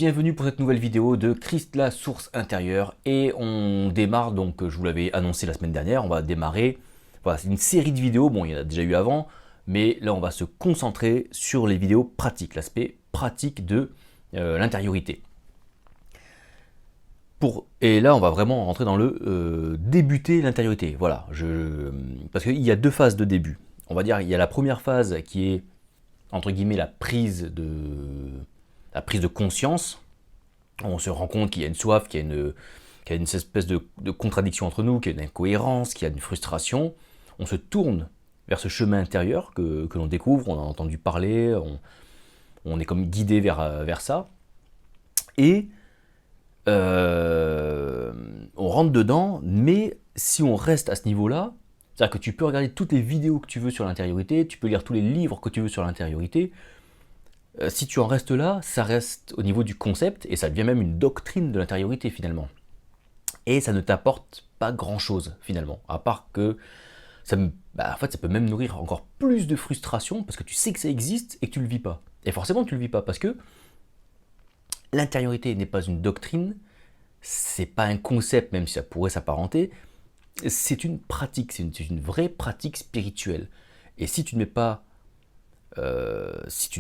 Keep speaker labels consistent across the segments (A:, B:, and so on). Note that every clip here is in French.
A: bienvenue pour cette nouvelle vidéo de Christ la source intérieure. Et on démarre, donc je vous l'avais annoncé la semaine dernière, on va démarrer, voilà, c'est une série de vidéos, bon il y en a déjà eu avant, mais là on va se concentrer sur les vidéos pratiques, l'aspect pratique de l'intériorité. Et là on va vraiment rentrer dans le débuter l'intériorité, voilà, parce qu'il y a deux phases de début. On va dire il y a la première phase qui est, entre guillemets, la prise de conscience. On se rend compte qu'il y a une soif, qu'il y a une espèce de contradiction entre nous, qu'il y a une incohérence, qu'il y a une frustration. On se tourne vers ce chemin intérieur que l'on découvre, on a entendu parler, on est comme guidé vers ça. Et on rentre dedans, mais si on reste à ce niveau-là, c'est-à-dire que tu peux regarder toutes les vidéos que tu veux sur l'intériorité, tu peux lire tous les livres que tu veux sur l'intériorité. Si tu en restes là, ça reste au niveau du concept et ça devient même une doctrine de l'intériorité finalement. Et ça ne t'apporte pas grand-chose finalement, à part que en fait, ça peut même nourrir encore plus de frustration parce que tu sais que ça existe et que tu ne le vis pas. Et forcément tu ne le vis pas parce que l'intériorité n'est pas une doctrine, c'est pas un concept même si ça pourrait s'apparenter, c'est une pratique, c'est une vraie pratique spirituelle. Et si tu ne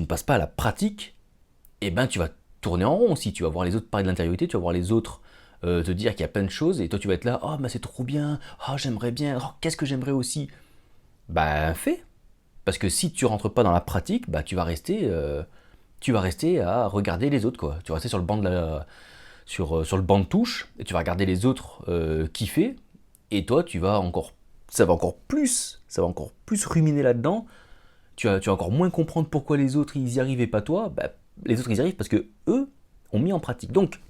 A: passes pas à la pratique, eh ben tu vas tourner en rond aussi. Tu vas voir les autres parler de l'intériorité, tu vas voir les autres te dire qu'il y a plein de choses, et toi tu vas être là, oh bah c'est trop bien, oh j'aimerais bien, oh qu'est-ce que j'aimerais aussi. Ben fais. Parce que si tu rentres pas dans la pratique, bah tu vas rester à regarder les autres quoi. Tu vas rester sur le banc sur le banc de touche, et tu vas regarder les autres kiffer, et toi ça va encore plus ruminer là-dedans. Tu vas encore moins comprendre pourquoi les autres ils y arrivent et pas toi. Bah, les autres ils y arrivent parce que eux ont mis en pratique. Donc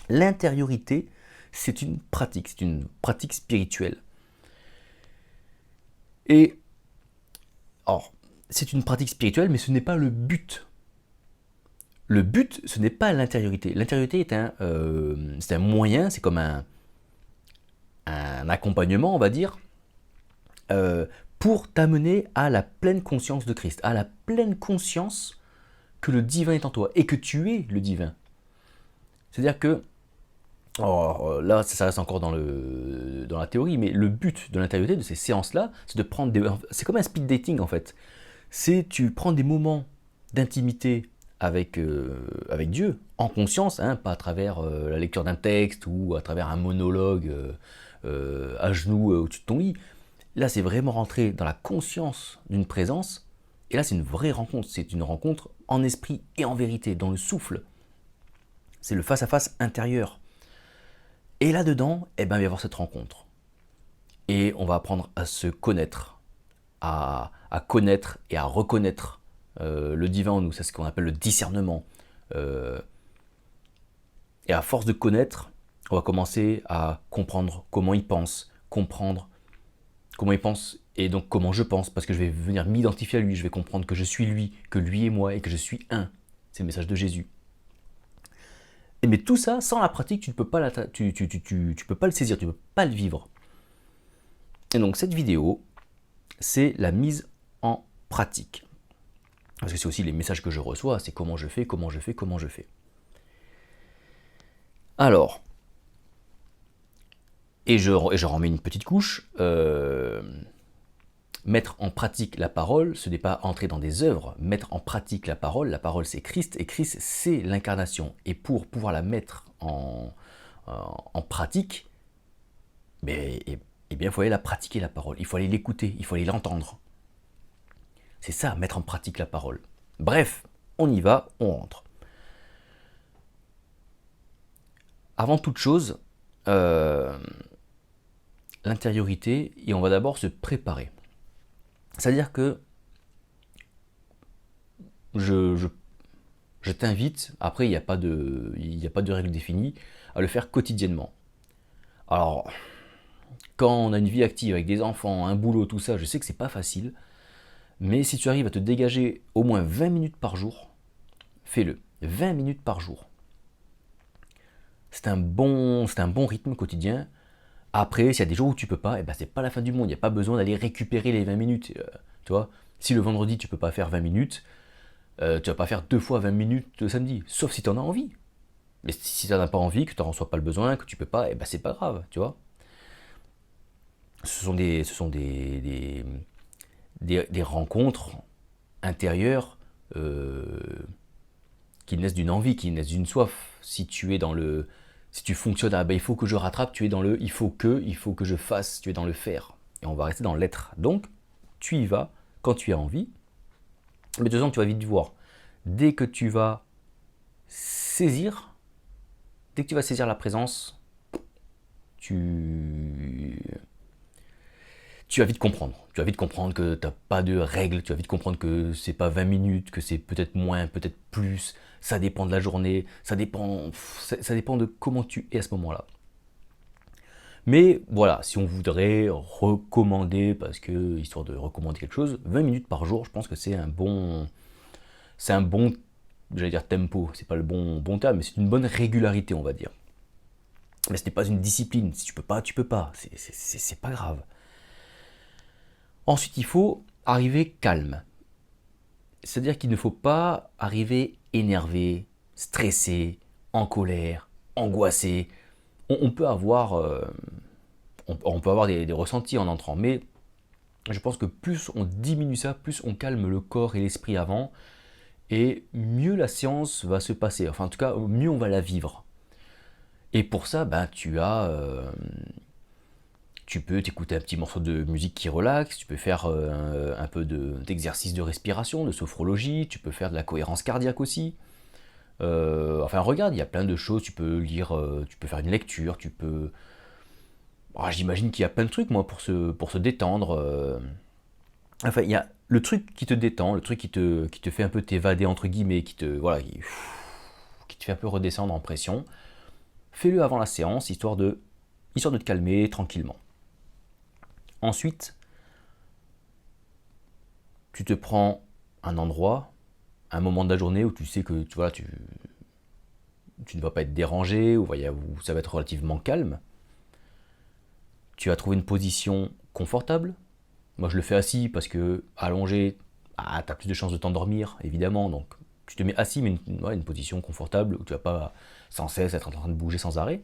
A: l'intériorité, c'est une pratique spirituelle. Et alors, c'est une pratique spirituelle, mais ce n'est pas le but. Le but, ce n'est pas l'intériorité. L'intériorité c'est un moyen, c'est comme un accompagnement, on va dire, pour t'amener à la pleine conscience de Christ, à la pleine conscience que le divin est en toi et que tu es le divin. C'est-à-dire que, là ça reste encore dans la théorie, mais le but de l'intériorité de ces séances-là, c'est de prendre c'est comme un speed dating en fait. Tu prends des moments d'intimité avec Dieu, en conscience, hein, pas à travers la lecture d'un texte ou à travers un monologue à genoux au-dessus de ton lit. Là, c'est vraiment rentrer dans la conscience d'une présence, et là, c'est une vraie rencontre. C'est une rencontre en esprit et en vérité, dans le souffle. C'est le face-à-face intérieur. Et là-dedans, il va y avoir cette rencontre. Et on va apprendre à se connaître, à connaître et à reconnaître le divin en nous. C'est ce qu'on appelle le discernement. Et à force de connaître, on va commencer à comprendre comment il pense, comprendre comment il pense et donc comment je pense, parce que je vais venir m'identifier à lui, je vais comprendre que je suis lui, que lui est moi et que je suis un. C'est le message de Jésus. Mais tout ça, sans la pratique, tu ne peux pas, tu peux pas le saisir, tu ne peux pas le vivre. Et donc cette vidéo, c'est la mise en pratique. Parce que c'est aussi les messages que je reçois, c'est comment je fais. Alors, et je remets une petite couche, mettre en pratique la parole, ce n'est pas entrer dans des œuvres. Mettre en pratique la parole c'est Christ, et Christ c'est l'incarnation. Et pour pouvoir la mettre en pratique, eh bien, il faut aller la pratiquer la parole, il faut aller l'écouter, il faut aller l'entendre. C'est ça, mettre en pratique la parole. Bref, on y va, on rentre. Avant toute chose, l'intériorité, et on va d'abord se préparer. C'est-à-dire que je t'invite, après il n'y a pas de règle définie, à le faire quotidiennement. Alors, quand on a une vie active avec des enfants, un boulot, tout ça, je sais que c'est pas facile, mais si tu arrives à te dégager au moins 20 minutes par jour, fais-le. 20 minutes par jour. C'est un bon rythme quotidien. Après, s'il y a des jours où tu peux pas, c'est pas la fin du monde. Il n'y a pas besoin d'aller récupérer les 20 minutes. Tu vois, si le vendredi tu peux pas faire 20 minutes, tu vas pas faire 2 fois 20 minutes le samedi. Sauf si tu en as envie. Mais si tu n'en as pas envie, que tu n'en reçois pas le besoin, que tu peux pas, eh ben c'est pas grave, tu vois. Ce sont des rencontres intérieures qui naissent d'une envie, qui naissent d'une soif. Si tu fonctionnes à il faut que je rattrape, tu es dans le il faut que je fasse, tu es dans le faire. Et on va rester dans l'être. Donc, tu y vas quand tu as envie. Mais de toute façon, tu vas vite voir. Dès que tu vas saisir, dès que tu vas saisir la présence, tu, tu vas vite comprendre. Tu vas vite comprendre que tu n'as pas de règles, tu vas vite comprendre que c'est pas 20 minutes, que c'est peut-être moins, peut-être plus. Ça dépend de la journée, ça dépend de comment tu es à ce moment-là. Mais voilà, si on voudrait recommander, parce que histoire de recommander quelque chose, 20 minutes par jour, je pense que c'est un bon, j'allais dire tempo, c'est pas le bon terme, mais c'est une bonne régularité, on va dire. Mais ce n'est pas une discipline. Si tu peux pas, tu peux pas. C'est pas grave. Ensuite, il faut arriver calme. C'est-à-dire qu'il ne faut pas arriver énervé, stressé, en colère, angoissé. On peut avoir, on peut avoir des ressentis en entrant, mais je pense que plus on diminue ça, plus on calme le corps et l'esprit avant, et mieux la séance va se passer. Enfin, en tout cas, mieux on va la vivre. Et pour ça, ben, tu peux t'écouter un petit morceau de musique qui relaxe, tu peux faire un peu d'exercice de respiration, de sophrologie, tu peux faire de la cohérence cardiaque aussi. Enfin, regarde, il y a plein de choses, tu peux lire, tu peux faire une lecture, tu peux... Ah, j'imagine qu'il y a plein de trucs, moi, pour se détendre. Enfin, il y a le truc qui te détend, le truc qui te fait un peu t'évader, entre guillemets, voilà, qui te fait un peu redescendre en pression. Fais-le avant la séance, histoire de te calmer tranquillement. Ensuite, tu te prends un endroit, un moment de la journée où tu sais que tu ne vas pas être dérangé, où ça va être relativement calme. Tu vas trouver une position confortable. Moi, je le fais assis parce que allongé, tu as plus de chances de t'endormir, évidemment. Donc, tu te mets assis, mais une position confortable où tu ne vas pas sans cesse être en train de bouger sans arrêt.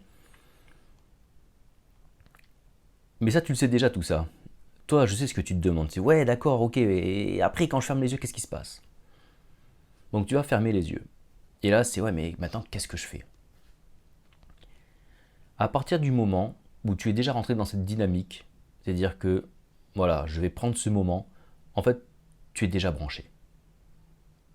A: Mais ça, tu le sais déjà, tout ça. Toi, je sais ce que tu te demandes. C'est ouais, d'accord, ok, et après, quand je ferme les yeux, qu'est-ce qui se passe? Donc, tu vas fermer les yeux. Et là, c'est ouais, mais maintenant, qu'est-ce que je fais? À partir du moment où tu es déjà rentré dans cette dynamique, c'est-à-dire que, voilà, je vais prendre ce moment, en fait, tu es déjà branché.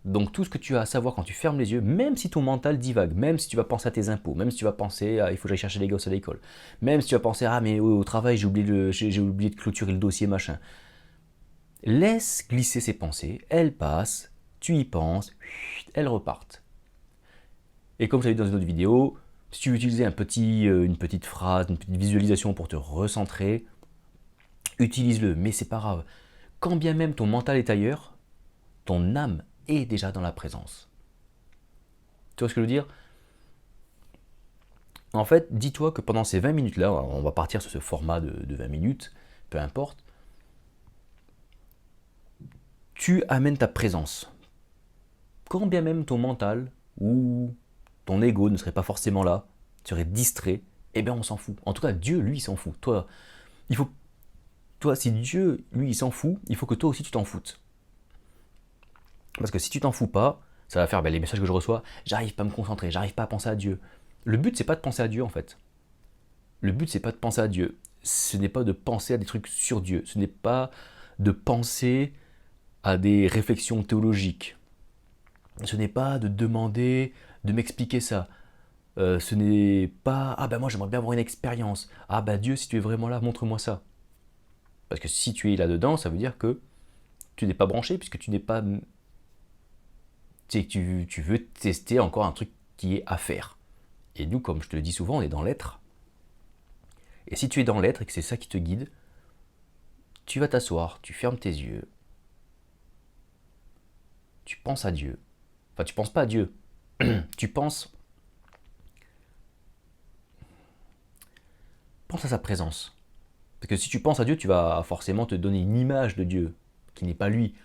A: Donc tout ce que tu as à savoir quand tu fermes les yeux, même si ton mental divague, même si tu vas penser à tes impôts, même si tu vas penser à il faut que j'aille chercher les gosses à l'école, même si tu vas penser ah mais au travail j'ai oublié de clôturer le dossier machin, laisse glisser ces pensées, elles passent, tu y penses, elles repartent. Et comme je l'avais dit dans une autre vidéo, si tu veux utiliser une petite phrase, une petite visualisation pour te recentrer, utilise-le, mais c'est pas grave. Quand bien même ton mental est ailleurs, ton âme est déjà dans la présence. Tu vois ce que je veux dire? En fait, dis-toi que pendant ces 20 minutes-là, on va partir sur ce format de 20 minutes, peu importe, tu amènes ta présence. Quand bien même ton mental ou ton ego ne serait pas forcément là, serait distrait, eh bien on s'en fout. En tout cas, Dieu, lui, il s'en fout. Si Dieu, lui, il s'en fout, il faut que toi aussi tu t'en foutes. Parce que si tu t'en fous pas, ça va faire les messages que je reçois, j'arrive pas à me concentrer, j'arrive pas à penser à Dieu. Le but, c'est pas de penser à Dieu en fait. Le but, c'est pas de penser à Dieu. Ce n'est pas de penser à des trucs sur Dieu. Ce n'est pas de penser à des réflexions théologiques. Ce n'est pas de demander de m'expliquer ça. Ce n'est pas ah ben moi j'aimerais bien avoir une expérience. Ah ben Dieu, si tu es vraiment là, montre-moi ça. Parce que si tu es là-dedans, ça veut dire que tu n'es pas branché, puisque tu n'es pas. Tu veux tester encore un truc qui est à faire. Et nous, comme je te le dis souvent, on est dans l'être. Et si tu es dans l'être et que c'est ça qui te guide, tu vas t'asseoir, tu fermes tes yeux, tu penses à Dieu. Enfin, tu penses pas à Dieu. Tu pense à sa présence. Parce que si tu penses à Dieu, tu vas forcément te donner une image de Dieu, qui n'est pas lui.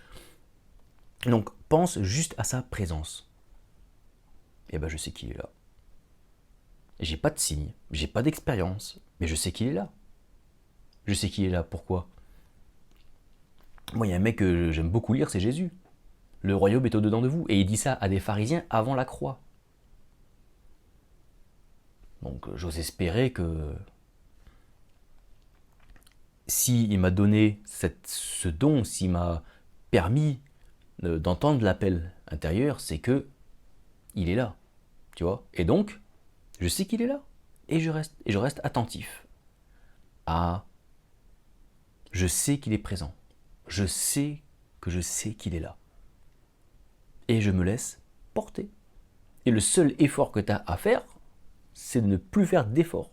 A: Donc, pense juste à sa présence. Et ben, je sais qu'il est là. j'ai pas de signe, j'ai pas d'expérience, mais je sais qu'il est là. Je sais qu'il est là, pourquoi? Moi, il y a un mec que j'aime beaucoup lire, c'est Jésus. Le royaume est au-dedans de vous. Et il dit ça à des pharisiens avant la croix. Donc j'ose espérer que s'il m'a donné ce don, s'il m'a permis d'entendre l'appel intérieur, c'est que il est là. Tu vois? Et donc, je sais qu'il est là. Et je reste attentif. Ah, je sais qu'il est présent. Je sais qu'il est là. Et je me laisse porter. Et le seul effort que tu as à faire, c'est de ne plus faire d'effort.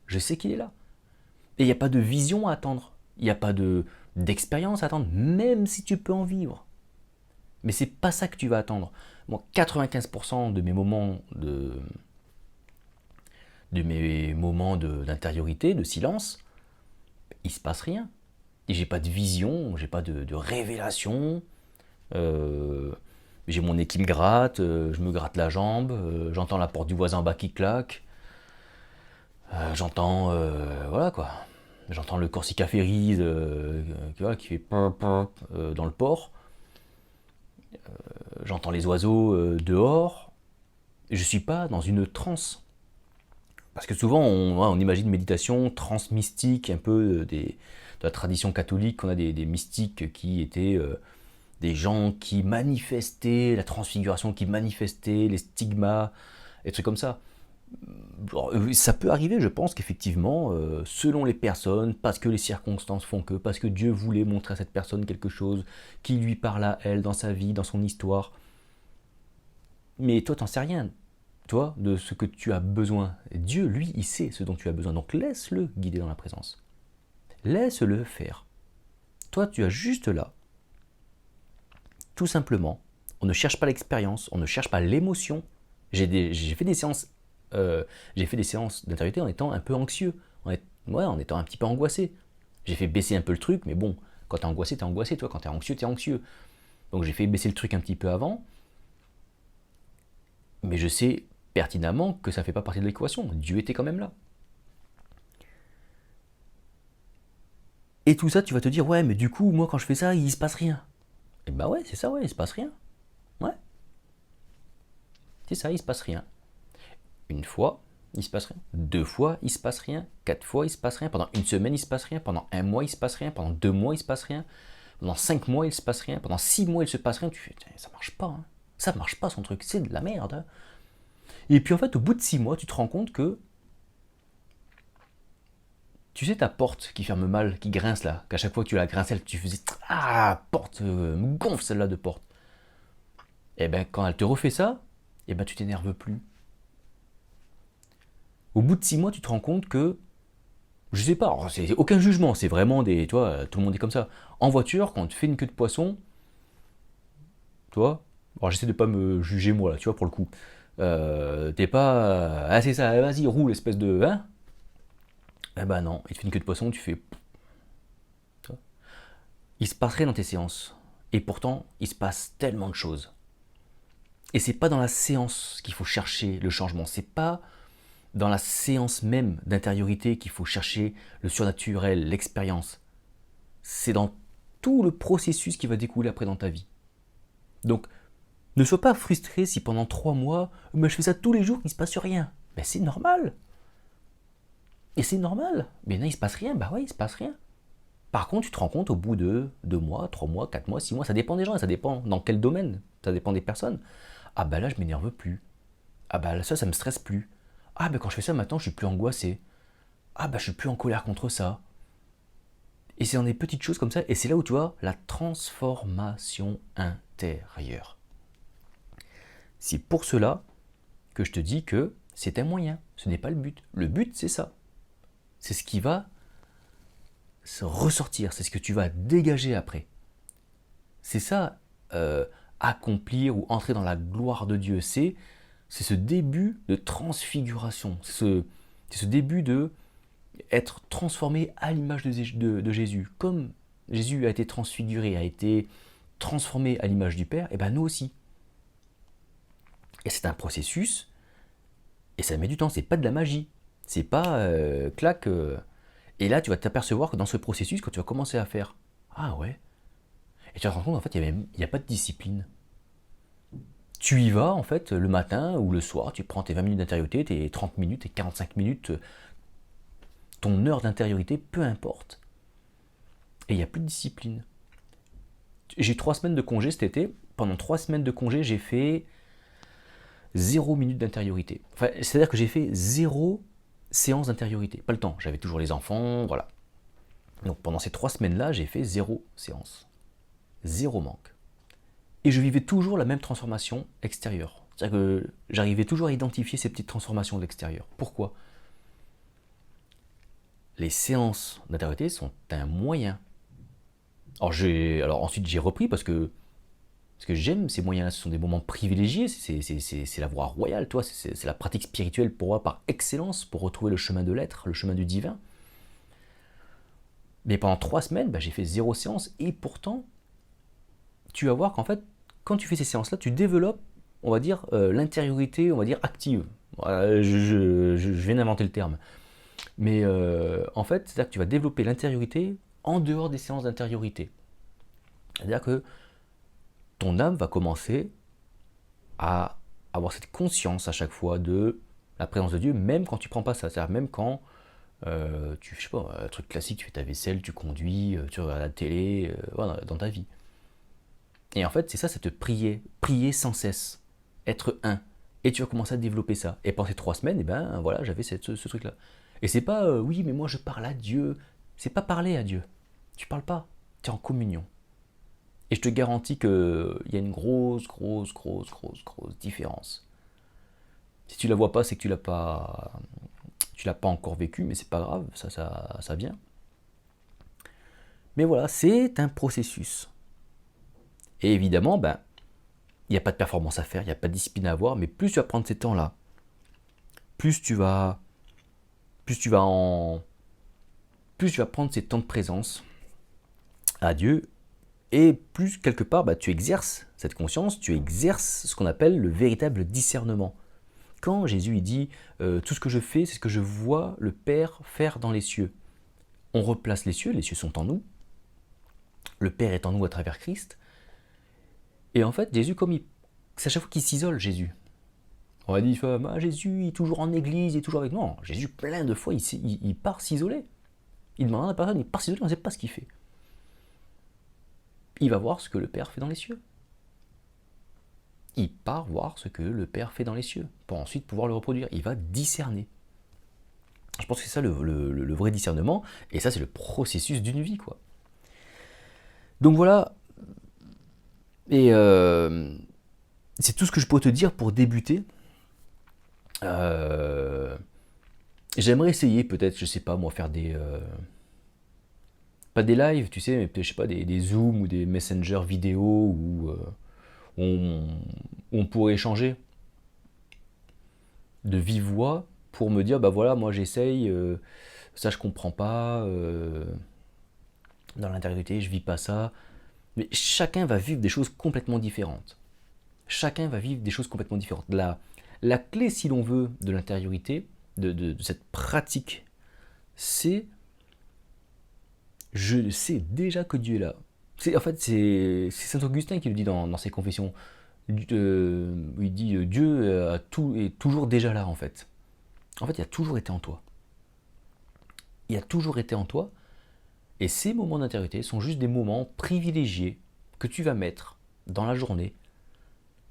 A: Je sais qu'il est là. Et il n'y a pas de vision à attendre. Il n'y a pas d'expérience à attendre, même si tu peux en vivre. Mais c'est pas ça que tu vas attendre. Moi, 95% de mes moments d'intériorité, de silence, il se passe rien. Et j'ai pas de vision, j'ai pas de révélation. J'ai mon nez qui me gratte, je me gratte la jambe, j'entends la porte du voisin en bas qui claque, j'entends, voilà quoi, j'entends le Corsica Ferry qui fait dans le port, j'entends les oiseaux dehors, et je suis pas dans une transe. Parce que souvent on imagine méditation, transe mystique, un peu de la tradition catholique, on a des mystiques qui étaient des gens qui manifestaient la transfiguration, qui manifestaient les stigmas, des trucs comme ça. Ça peut arriver, je pense qu'effectivement, selon les personnes, parce que les circonstances font que, parce que Dieu voulait montrer à cette personne quelque chose qui lui parle à elle dans sa vie, dans son histoire. Mais toi, t'en sais rien, toi, de ce que tu as besoin. Dieu, lui, il sait ce dont tu as besoin. Donc laisse-le guider dans la présence. Laisse-le faire. Toi, tu as juste là, tout simplement. On ne cherche pas l'expérience, on ne cherche pas l'émotion. J'ai fait des séances, d'intériorité en étant un peu anxieux, en étant un petit peu angoissé. J'ai fait baisser un peu le truc, mais bon, quand t'es angoissé, toi. Quand t'es anxieux, t'es anxieux. Donc j'ai fait baisser le truc un petit peu avant, mais je sais pertinemment que ça ne fait pas partie de l'équation. Dieu était quand même là. Et tout ça, tu vas te dire, ouais, mais du coup, moi, quand je fais ça, il se passe rien. Et bah ouais, c'est ça, ouais, il se passe rien. Ouais, c'est ça, il se passe rien. Une fois, il se passe rien. 2 fois, il se passe rien. 4 fois, il se passe rien. Pendant une semaine, il se passe rien. Pendant 1 mois, il se passe rien. Pendant 2 mois, il se passe rien. Pendant 5 mois, il se passe rien. Pendant 6 mois, il se passe rien. Tu fais, ça marche pas. Hein. Ça marche pas son truc. C'est de la merde. Hein. Et puis en fait, au bout de 6 mois, tu te rends compte que, tu sais ta porte qui ferme mal, qui grince là, qu'à chaque fois que tu la grinçais, tu faisais ah porte, me gonfle celle-là de porte. Et ben quand elle te refait ça, et ben tu t'énerves plus. Au bout de 6 mois, tu te rends compte que, je sais pas, c'est aucun jugement, c'est vraiment des, tu vois, tout le monde est comme ça. En voiture, quand tu fais une queue de poisson, tu vois, alors j'essaie de pas me juger moi là, tu vois, pour le coup. T'es pas, ah c'est ça, vas-y roule espèce de, hein. Eh ben non, il te fait une queue de poisson, tu fais, il se passe rien dans tes séances. Et pourtant, il se passe tellement de choses. Et c'est pas dans la séance qu'il faut chercher le changement. C'est pas dans la séance même d'intériorité qu'il faut chercher le surnaturel, l'expérience. C'est dans tout le processus qui va découler après dans ta vie. Donc, ne sois pas frustré si pendant 3 mois, mais je fais ça tous les jours, il ne se passe rien. Ben c'est normal. Et c'est normal. Mais non, il se passe rien. Bah ouais, il se passe rien. Par contre, tu te rends compte au bout de 2 mois, 3 mois, 4 mois, 6 mois, ça dépend des gens, ça dépend dans quel domaine, ça dépend des personnes. Ah bah là, je m'énerve plus. Ah bah là, ça me stresse plus. Ah bah quand je fais ça maintenant, je suis plus angoissé. Ah bah je suis plus en colère contre ça. Et c'est dans des petites choses comme ça, et c'est là où tu vois la transformation intérieure. C'est pour cela que je te dis que c'est un moyen, ce n'est pas le but. Le but, c'est ça. C'est ce qui va se ressortir, c'est ce que tu vas dégager après. C'est ça, accomplir ou entrer dans la gloire de Dieu. C'est ce début de transfiguration. C'est ce début de être transformé à l'image de Jésus. Comme Jésus a été transfiguré, a été transformé à l'image du Père, et bien nous aussi. Et c'est un processus Et ça met du temps, c'est pas de la magie. C'est pas clac. Et là, tu vas t'apercevoir que dans ce processus, quand tu vas commencer à faire, ah ouais, et tu vas te rendre compte, en fait, il n'y a pas de discipline. Tu y vas, en fait, le matin ou le soir, tu prends tes 20 minutes d'intériorité, tes 30 minutes, tes 45 minutes, ton heure d'intériorité, peu importe. Et il n'y a plus de discipline. J'ai eu 3 semaines de congé cet été. Pendant 3 semaines de congé, j'ai fait 0 minute d'intériorité. Enfin, c'est-à-dire que j'ai fait 0 séance d'intériorité. Pas le temps, j'avais toujours les enfants, voilà. Donc pendant ces 3 semaines-là, j'ai fait 0 séance. 0 manque. Et je vivais toujours la même transformation extérieure. C'est-à-dire que j'arrivais toujours à identifier ces petites transformations de l'extérieur. Pourquoi? Les séances d'intériorité sont un moyen. Alors ensuite j'ai repris parce que j'aime ces moyens-là, ce sont des moments privilégiés, c'est la voie royale, toi, c'est la pratique spirituelle pour moi par excellence, pour retrouver le chemin de l'être, le chemin du divin. Mais pendant 3 semaines, j'ai fait 0 séance, et pourtant, tu vas voir qu'en fait, quand tu fais ces séances-là, tu développes, on va dire, l'intériorité, on va dire, active. Voilà, je viens d'inventer le terme. Mais en fait, c'est-à-dire que tu vas développer l'intériorité en dehors des séances d'intériorité. C'est-à-dire que ton âme va commencer à avoir cette conscience à chaque fois de la présence de Dieu, même quand tu prends pas ça. C'est-à-dire même quand je sais pas, un truc classique, tu fais ta vaisselle, tu conduis, tu regardes la télé, voilà, dans ta vie. Et en fait, c'est ça, c'est te prier sans cesse, être un. Et tu vas commencer à développer ça. Et pendant ces 3 semaines, et ben voilà, j'avais ce truc-là. Et c'est pas, oui, mais moi je parle à Dieu. C'est pas parler à Dieu. Tu parles pas, tu es en communion. Et je te garantis qu'il y a une grosse différence. Si tu la vois pas, c'est que tu l'as pas encore vécu, mais c'est pas grave, ça vient. Mais voilà, c'est un processus. Et évidemment, il n'y a pas de performance à faire, il n'y a pas de discipline à avoir, mais plus tu vas prendre ces temps-là, plus tu vas prendre ces temps de présence à Dieu, et plus quelque part, tu exerces cette conscience, tu exerces ce qu'on appelle le véritable discernement. Quand Jésus il dit tout ce que je fais, c'est ce que je vois le Père faire dans les cieux. On replace les cieux sont en nous, le Père est en nous à travers Christ. Et en fait, Jésus, c'est à chaque fois qu'il s'isole, Jésus. On va dire, Jésus, il est toujours en église, il est toujours avec nous. Non, Jésus, plein de fois, il part s'isoler. Il demande à la personne, il part s'isoler, on ne sait pas ce qu'il fait. Il va voir ce que le Père fait dans les cieux. Il part voir ce que le Père fait dans les cieux, pour ensuite pouvoir le reproduire. Il va discerner. Je pense que c'est ça le vrai discernement, et ça c'est le processus d'une vie, quoi. Donc voilà, et c'est tout ce que je peux te dire pour débuter. J'aimerais essayer peut-être, je sais pas moi, faire pas des lives, tu sais, mais je sais pas, des zooms ou des messengers vidéo où on pourrait échanger de vive voix pour me dire, voilà, moi j'essaye, ça je comprends pas, dans l'intériorité je vis pas ça. Mais chacun va vivre des choses complètement différentes. Chacun va vivre des choses complètement différentes. La clé, si l'on veut, de l'intériorité, de cette pratique, c'est je sais déjà que Dieu est là. En fait, c'est Saint Augustin qui le dit dans ses confessions. Il dit Dieu est toujours déjà là, en fait. En fait, il a toujours été en toi. Il a toujours été en toi. Et ces moments d'intériorité sont juste des moments privilégiés que tu vas mettre dans la journée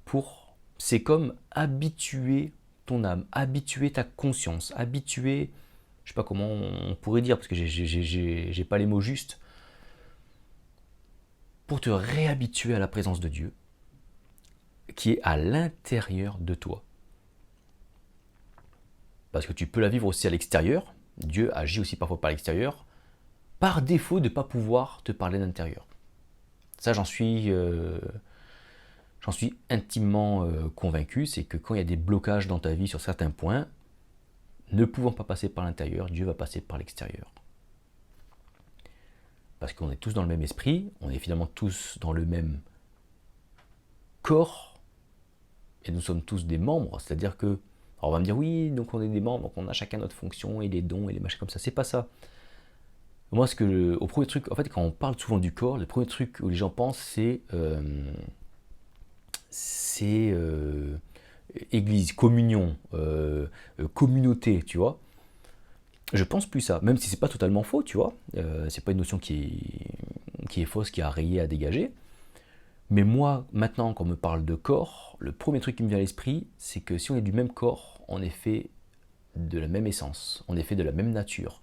A: pour... C'est comme habituer ton âme, habituer ta conscience, habituer... Je sais pas comment on pourrait dire, parce que j'ai pas les mots justes, pour te réhabituer à la présence de Dieu, qui est à l'intérieur de toi. Parce que tu peux la vivre aussi à l'extérieur, Dieu agit aussi parfois par l'extérieur, par défaut de ne pas pouvoir te parler d'intérieur. Ça, j'en suis intimement convaincu, c'est que quand il y a des blocages dans ta vie sur certains points, ne pouvant pas passer par l'intérieur, Dieu va passer par l'extérieur. Parce qu'on est tous dans le même esprit, on est finalement tous dans le même corps, et nous sommes tous des membres, c'est-à-dire que, Alors on va me dire oui, donc on est des membres, donc on a chacun notre fonction et les dons et les machins comme ça. C'est pas ça. Moi, au premier truc, en fait, quand on parle souvent du corps, le premier truc où les gens pensent, c'est église, communion, communauté, tu vois. Je pense plus ça, même si c'est pas totalement faux, tu vois. C'est pas une notion qui est fausse, qui a rayé à dégager. Mais moi, maintenant, quand on me parle de corps, le premier truc qui me vient à l'esprit, c'est que si on est du même corps, on est fait de la même essence, on est fait de la même nature.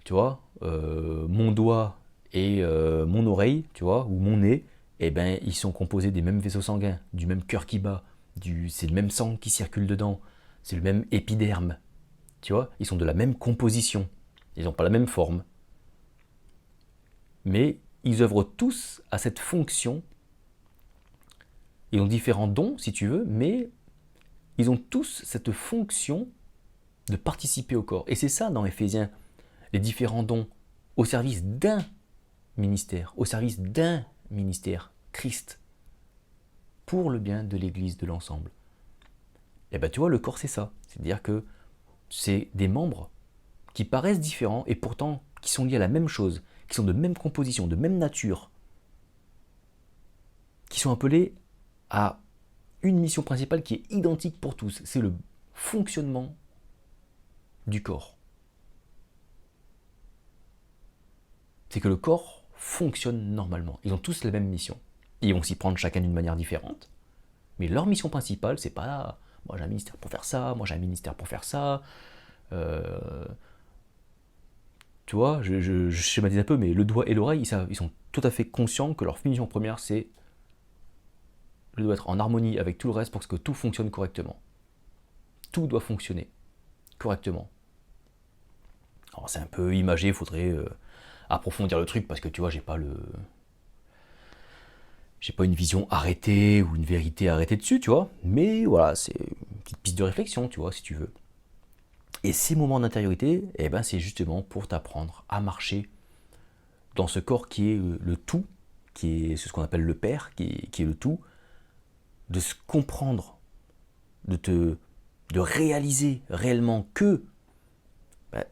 A: Tu vois, mon doigt et mon oreille, tu vois, ou mon nez, eh ben, ils sont composés des mêmes vaisseaux sanguins, du même cœur qui bat, c'est le même sang qui circule dedans, c'est le même épiderme, tu vois, ils sont de la même composition, ils n'ont pas la même forme, mais ils œuvrent tous à cette fonction. Ils ont différents dons, si tu veux, mais ils ont tous cette fonction de participer au corps. Et c'est ça, dans Éphésiens, les différents dons au service d'un ministère, au service d'un ministère, Christ, pour le bien de l'Église, de l'ensemble. Et bien tu vois, le corps c'est ça. C'est-à-dire que c'est des membres qui paraissent différents et pourtant qui sont liés à la même chose, qui sont de même composition, de même nature, qui sont appelés à une mission principale qui est identique pour tous. C'est le fonctionnement du corps. C'est que le corps fonctionne normalement. Ils ont tous la même mission. Ils vont s'y prendre chacun d'une manière différente. Mais leur mission principale, c'est pas moi j'ai un ministère pour faire ça, moi j'ai un ministère pour faire ça. Tu vois, je schématise un peu, mais le doigt et l'oreille, ils sont tout à fait conscients que leur mission première, c'est je dois être en harmonie avec tout le reste pour que tout fonctionne correctement. Tout doit fonctionner correctement. Alors c'est un peu imagé, il faudrait approfondir le truc parce que tu vois, j'ai pas une vision arrêtée ou une vérité arrêtée dessus, tu vois. Mais voilà, c'est une petite piste de réflexion, tu vois, si tu veux. Et ces moments d'intériorité, eh ben, c'est justement pour t'apprendre à marcher dans ce corps qui est le tout, qui est ce qu'on appelle le Père, qui est le tout, de se comprendre, de réaliser réellement que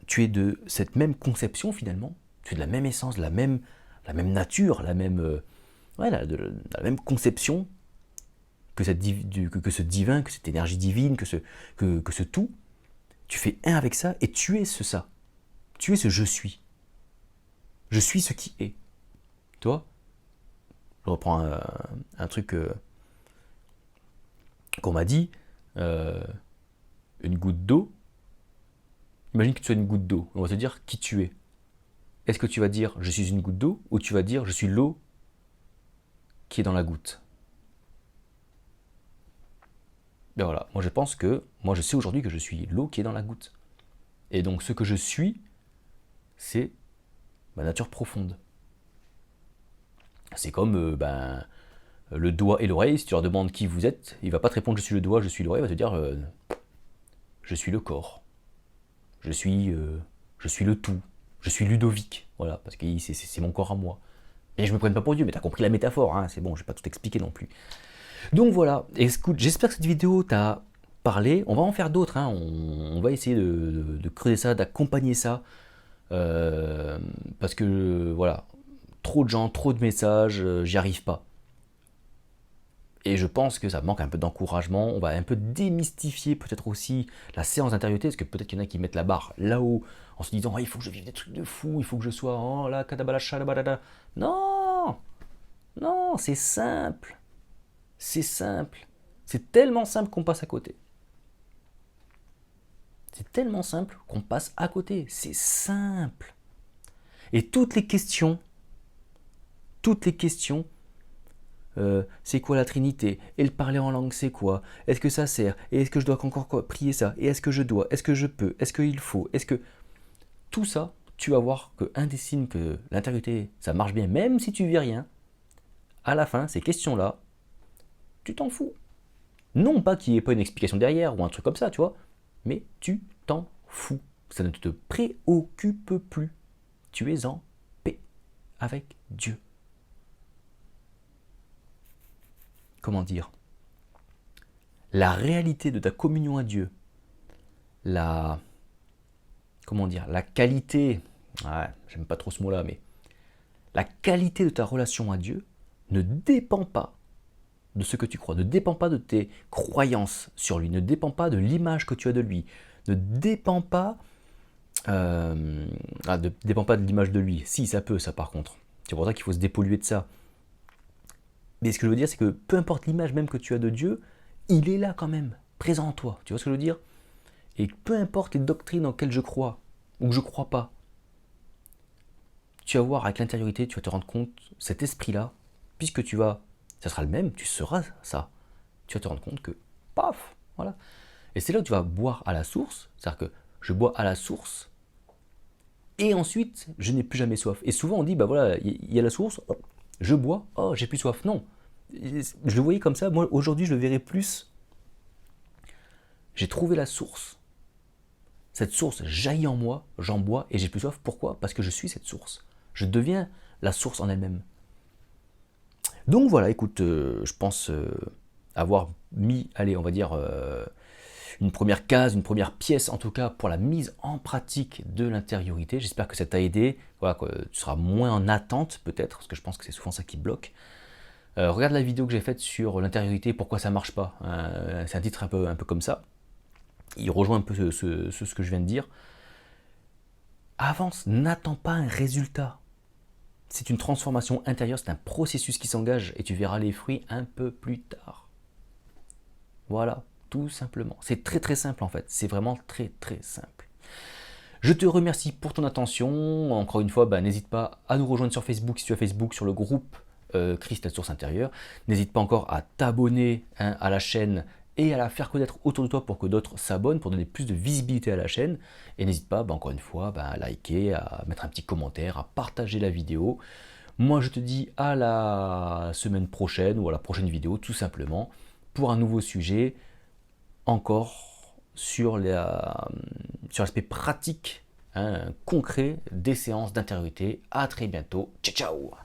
A: tu es de cette même conception finalement, tu es de la même essence, de la même nature, la même conception que ce divin, que cette énergie divine, que ce tout. Tu fais un avec ça et tu es ça. Tu es ce je suis. Je suis ce qui est. Tu vois ? Je reprends un truc qu'on m'a dit. Une goutte d'eau. Imagine que tu sois une goutte d'eau. On va te dire qui tu es. Est-ce que tu vas dire je suis une goutte d'eau ou tu vas dire je suis l'eau qui est dans la goutte ? Ben voilà, moi je sais aujourd'hui que je suis l'eau qui est dans la goutte. Et donc ce que je suis, c'est ma nature profonde. C'est comme le doigt et l'oreille, si tu leur demandes qui vous êtes, il va pas te répondre je suis le doigt, je suis l'oreille, il va te dire je suis le corps. Je suis le tout. Je suis Ludovic. Voilà, parce que c'est mon corps à moi. Et je me prenne pas pour Dieu, mais t'as compris la métaphore, hein, c'est bon, je vais pas tout expliquer non plus. Donc voilà, écoute, j'espère que cette vidéo t'a parlé. On va en faire d'autres, hein. On va essayer de creuser ça, d'accompagner ça. Parce que voilà, trop de gens, trop de messages, j'y arrive pas. Et je pense que ça manque un peu d'encouragement. On va un peu démystifier peut-être aussi la séance d'intériorité, parce que peut-être qu'il y en a qui mettent la barre là-haut en se disant oh, il faut que je vive des trucs de fou, il faut que je sois oh là, kadabala, shalabadada. Non, non, c'est simple. C'est simple. C'est tellement simple qu'on passe à côté. C'est tellement simple qu'on passe à côté. C'est simple. Et toutes les questions, c'est quoi la Trinité? Et le parler en langue, c'est quoi? Est-ce que ça sert? Et est-ce que je dois encore prier ça? Et est-ce que je dois? Est-ce que je peux? Est-ce qu'il faut? Est-ce que... Tout ça, tu vas voir qu'un des signes que l'intériorité, ça marche bien, même si tu vis rien, à la fin, ces questions-là, tu t'en fous. Non pas qu'il n'y ait pas une explication derrière ou un truc comme ça, tu vois, mais tu t'en fous. Ça ne te préoccupe plus. Tu es en paix avec Dieu. Comment dire? la réalité de ta communion à Dieu, la, comment dire, la qualité, ouais, j'aime pas trop ce mot-là, mais la qualité de ta relation à Dieu ne dépend pas de ce que tu crois, ne dépend pas de tes croyances sur lui, ne dépend pas de l'image que tu as de lui, ne dépend pas, dépend pas de l'image de lui. Si, ça peut, ça par contre. C'est pour ça qu'il faut se dépolluer de ça. Mais ce que je veux dire, c'est que peu importe l'image même que tu as de Dieu, il est là quand même, présent en toi. Tu vois ce que je veux dire? Et peu importe les doctrines auxquelles je crois, ou que je ne crois pas, tu vas voir avec l'intériorité, tu vas te rendre compte, cet esprit-là, puisque ça sera le même, tu seras ça. Tu vas te rendre compte que, paf, voilà. Et c'est là où tu vas boire à la source, c'est-à-dire que je bois à la source, et ensuite, je n'ai plus jamais soif. Et souvent, on dit, bah voilà, il y a la source, je bois, oh, j'ai plus soif. Non, je le voyais comme ça, moi, aujourd'hui, je le verrai plus. J'ai trouvé la source. Cette source jaillit en moi, j'en bois, et j'ai plus soif. Pourquoi? Parce que je suis cette source. Je deviens la source en elle-même. Donc voilà, écoute, je pense avoir mis, allez, on va dire, une première case, une première pièce en tout cas pour la mise en pratique de l'intériorité. J'espère que ça t'a aidé, voilà, que tu seras moins en attente peut-être, parce que je pense que c'est souvent ça qui bloque. Regarde la vidéo que j'ai faite sur l'intériorité, pourquoi ça marche pas. C'est un titre un peu comme ça. Il rejoint un peu ce que je viens de dire. Avance, n'attends pas un résultat. C'est une transformation intérieure, c'est un processus qui s'engage et tu verras les fruits un peu plus tard. Voilà, tout simplement. C'est très très simple en fait, c'est vraiment très très simple. Je te remercie pour ton attention. Encore une fois, n'hésite pas à nous rejoindre sur Facebook, si tu as Facebook, sur le groupe Christ, la source intérieure. N'hésite pas encore à t'abonner à la chaîne et à la faire connaître autour de toi pour que d'autres s'abonnent, pour donner plus de visibilité à la chaîne. Et n'hésite pas, encore une fois, à liker, à mettre un petit commentaire, à partager la vidéo. Moi, je te dis à la semaine prochaine ou à la prochaine vidéo, tout simplement, pour un nouveau sujet, encore sur l'aspect pratique, concret des séances d'intériorité. À très bientôt. Ciao, ciao!